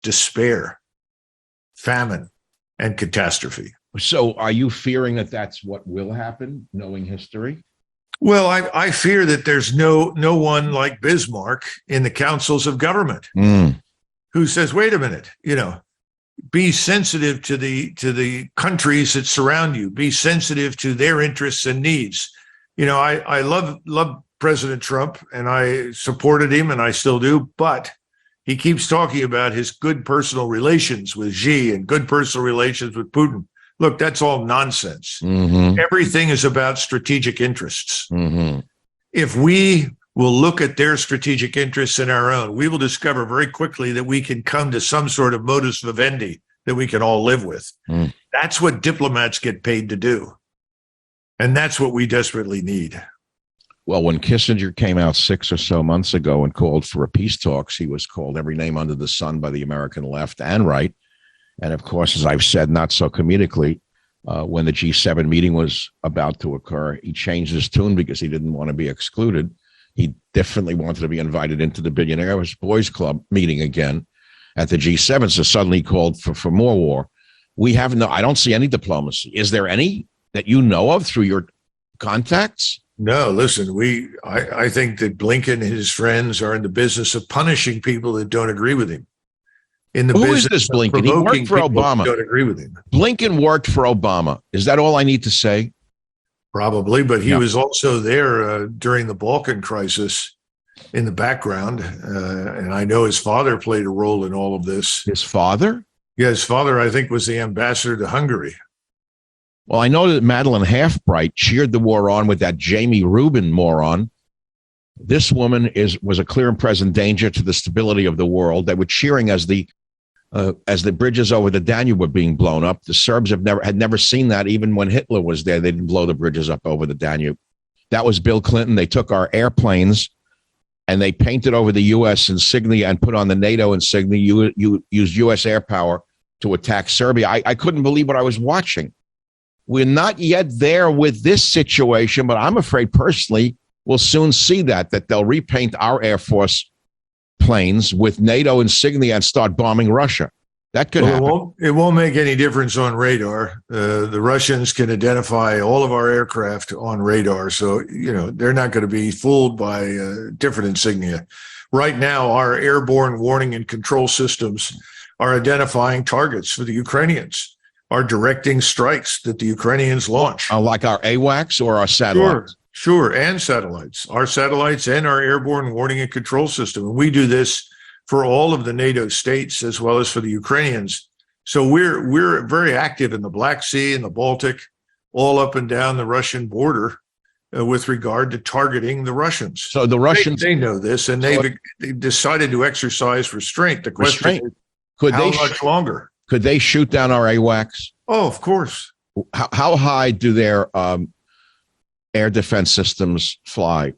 despair, famine, and catastrophe. So are you fearing that that's what will happen, knowing history? Well, I fear that there's no one like Bismarck in the councils of government who says, wait a minute, be sensitive to the countries that surround you, be sensitive to their interests and needs. I love President Trump, and I supported him, and I still do, but he keeps talking about his good personal relations with Xi and good personal relations with Putin. Look, that's all nonsense. Mm-hmm. Everything is about strategic interests. Mm-hmm. If we will look at their strategic interests and our own, we will discover very quickly that we can come to some sort of modus vivendi that we can all live with. Mm. That's what diplomats get paid to do. And that's what we desperately need. Well, when Kissinger came out 6 or so months ago and called for a peace talks, he was called every name under the sun by the American left and right. And of course, as I've said, not so comedically, when the G7 meeting was about to occur, he changed his tune because he didn't want to be excluded. He definitely wanted to be invited into the Billionaires Boys Club meeting again at the G7. So suddenly called for more war. I don't see any diplomacy. Is there any that you know of through your contacts? No, listen, I think that Blinken and his friends are in the business of punishing people that don't agree with him. Who is this Blinken? He worked for Obama. Don't agree with him. Blinken worked for Obama. Is that all I need to say? Probably, but he was also there during the Balkan crisis in the background. And I know his father played a role in all of this. His father? Yeah, his father, I think, was the ambassador to Hungary. Well, I know that Madeline Halfbright cheered the war on with that Jamie Rubin moron. This woman was a clear and present danger to the stability of the world. They were cheering as the bridges over the Danube were being blown up. The Serbs had never seen that. Even when Hitler was there, they didn't blow the bridges up over the Danube. That was Bill Clinton. They took our airplanes and they painted over the U.S. insignia and put on the NATO insignia. You used U.S. air power to attack Serbia. I couldn't believe what I was watching. We're not yet there with this situation, but I'm afraid personally we'll soon see that they'll repaint our Air Force planes with NATO insignia and start bombing Russia. That could happen. It won't make any difference on radar. The Russians can identify all of our aircraft on radar, so they're not going to be fooled by different insignia. Right now, our airborne warning and control systems are identifying targets for the Ukrainians, are directing strikes that the Ukrainians launch. Like our AWACS or our satellites? Sure, and satellites. Our satellites and our airborne warning and control system. And we do this for all of the NATO states as well as for the Ukrainians. So we're very active in the Black Sea and the Baltic, all up and down the Russian border with regard to targeting the Russians. So the Russians... They know this, and they've decided to exercise restraint. The question is, how much longer? Could they shoot down our AWACS? Oh, of course. How high do their air defense systems fly?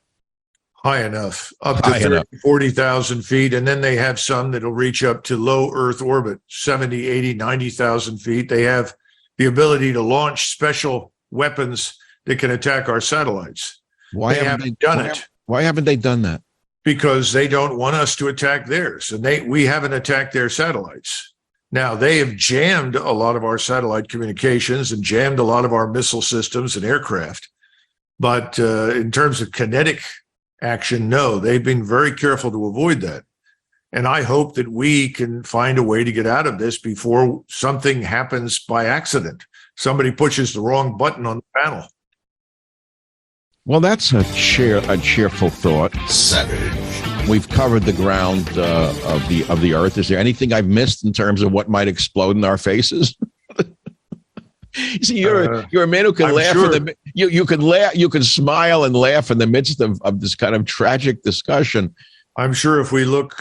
High enough, up to 40,000 feet. And then they have some that'll reach up to low Earth orbit, 70, 80, 90,000 feet. They have the ability to launch special weapons that can attack our satellites. Why haven't they done it? Why haven't they done that? Because they don't want us to attack theirs. And we haven't attacked their satellites. Now, they have jammed a lot of our satellite communications and jammed a lot of our missile systems and aircraft. But in terms of kinetic action, no, they've been very careful to avoid that. And I hope that we can find a way to get out of this before something happens by accident. Somebody pushes the wrong button on the panel. Well, that's a cheerful thought. Savage. We've covered the ground of the earth. Is there anything I've missed in terms of what might explode in our faces? See, you're a man who can laugh. Sure. You can laugh. You can smile and laugh in the midst of this kind of tragic discussion. I'm sure if we look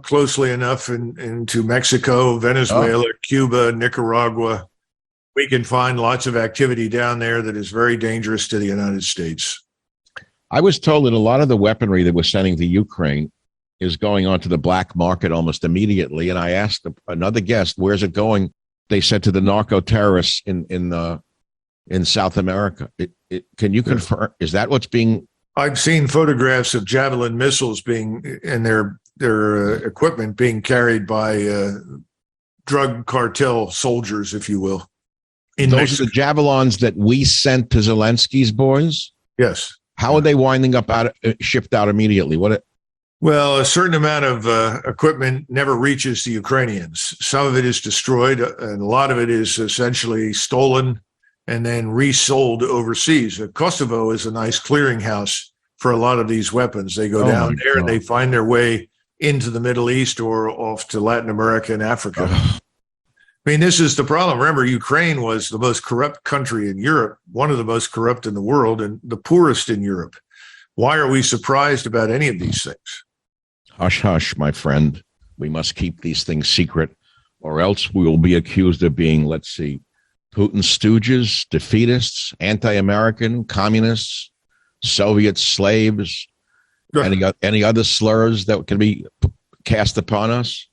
closely enough into Mexico, Venezuela, Cuba, Nicaragua, we can find lots of activity down there that is very dangerous to the United States. I was told that a lot of the weaponry that we're sending to Ukraine is going onto the black market almost immediately. And I asked another guest, where's it going? They said to the narco terrorists in South America. Can you confirm? Is that what's being? I've seen photographs of Javelin missiles and they're equipment being carried by drug cartel soldiers, if you will. Those Mexico. Are the javelins that we sent to Zelensky's boys? Yes. How are they winding up shipped out immediately? Well, a certain amount of equipment never reaches the Ukrainians. Some of it is destroyed, and a lot of it is essentially stolen and then resold overseas. Kosovo is a nice clearinghouse for a lot of these weapons. They go down there and they find their way into the Middle East or off to Latin America and Africa. I mean, this is the problem. Remember, Ukraine was the most corrupt country in Europe, one of the most corrupt in the world, and the poorest in Europe. Why are we surprised about any of these things? Hush, hush, my friend. We must keep these things secret, or else we will be accused of being, let's see, Putin's stooges, defeatists, anti-American, communists, Soviet slaves, any other slurs that can be cast upon us?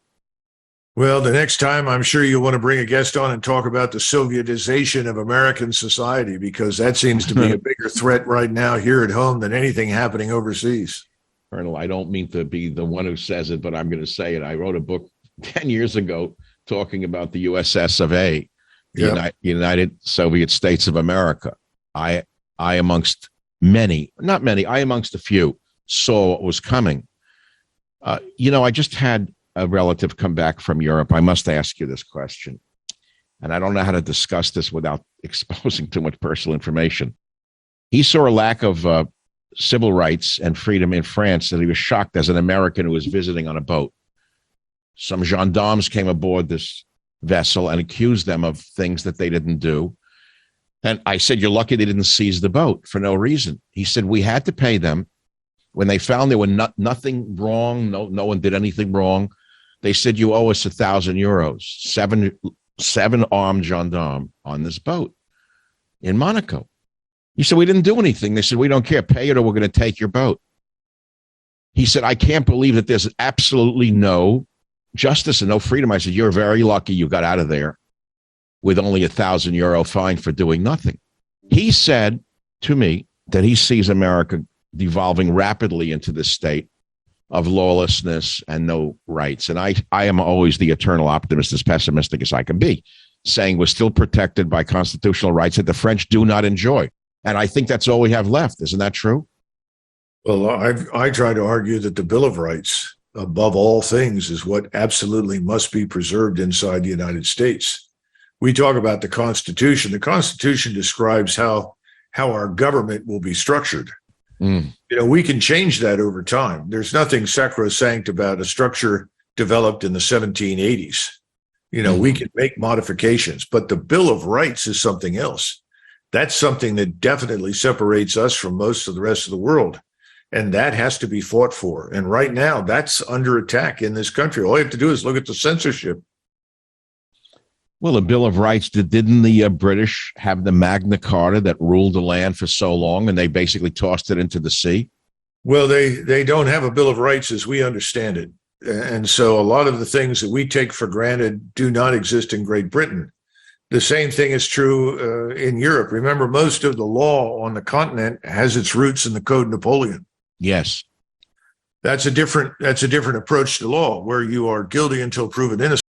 Well, the next time I'm sure you'll want to bring a guest on and talk about the Sovietization of American society, because that seems to be a bigger threat right now here at home than anything happening overseas. Colonel, I don't mean to be the one who says it, but I'm going to say it. I wrote a book 10 years ago talking about the USS of A, the United Soviet States of America. I amongst many, not many, I amongst a few, saw what was coming. I just had a relative come back from Europe. I must ask you this question, and I don't know how to discuss this without exposing too much personal information. He saw a lack of civil rights and freedom in France that he was shocked as an American who was visiting on a boat. Some gendarmes came aboard this vessel and accused them of things that they didn't do. And I said, you're lucky they didn't seize the boat for no reason. He said, we had to pay them. When they found there were nothing wrong, no one did anything wrong, they said, you owe us 1,000 euros, seven armed gendarmes on this boat in Monaco. He said, we didn't do anything. They said, we don't care. Pay it or we're going to take your boat. He said, I can't believe that there's absolutely no justice and no freedom. I said, you're very lucky you got out of there with only 1,000 euro fine for doing nothing. He said to me that he sees America devolving rapidly into this state of lawlessness and no rights. And I am always the eternal optimist, as pessimistic as I can be, saying we're still protected by constitutional rights that the French do not enjoy. And I think that's all we have left. Isn't that true? Well, I try to argue that the Bill of Rights, above all things, is what absolutely must be preserved inside the United States. We talk about the Constitution. The Constitution describes how our government will be structured. We can change that over time. There's nothing sacrosanct about a structure developed in the 1780s. We can make modifications, but the Bill of Rights is something else. That's something that definitely separates us from most of the rest of the world. And that has to be fought for. And right now, that's under attack in this country. All you have to do is look at the censorship. Well, the Bill of Rights, didn't the British have the Magna Carta that ruled the land for so long, and they basically tossed it into the sea? Well, they don't have a Bill of Rights as we understand it. And so a lot of the things that we take for granted do not exist in Great Britain. The same thing is true in Europe. Remember, most of the law on the continent has its roots in the Code Napoleon. Yes. That's a different approach to law, where you are guilty until proven innocent.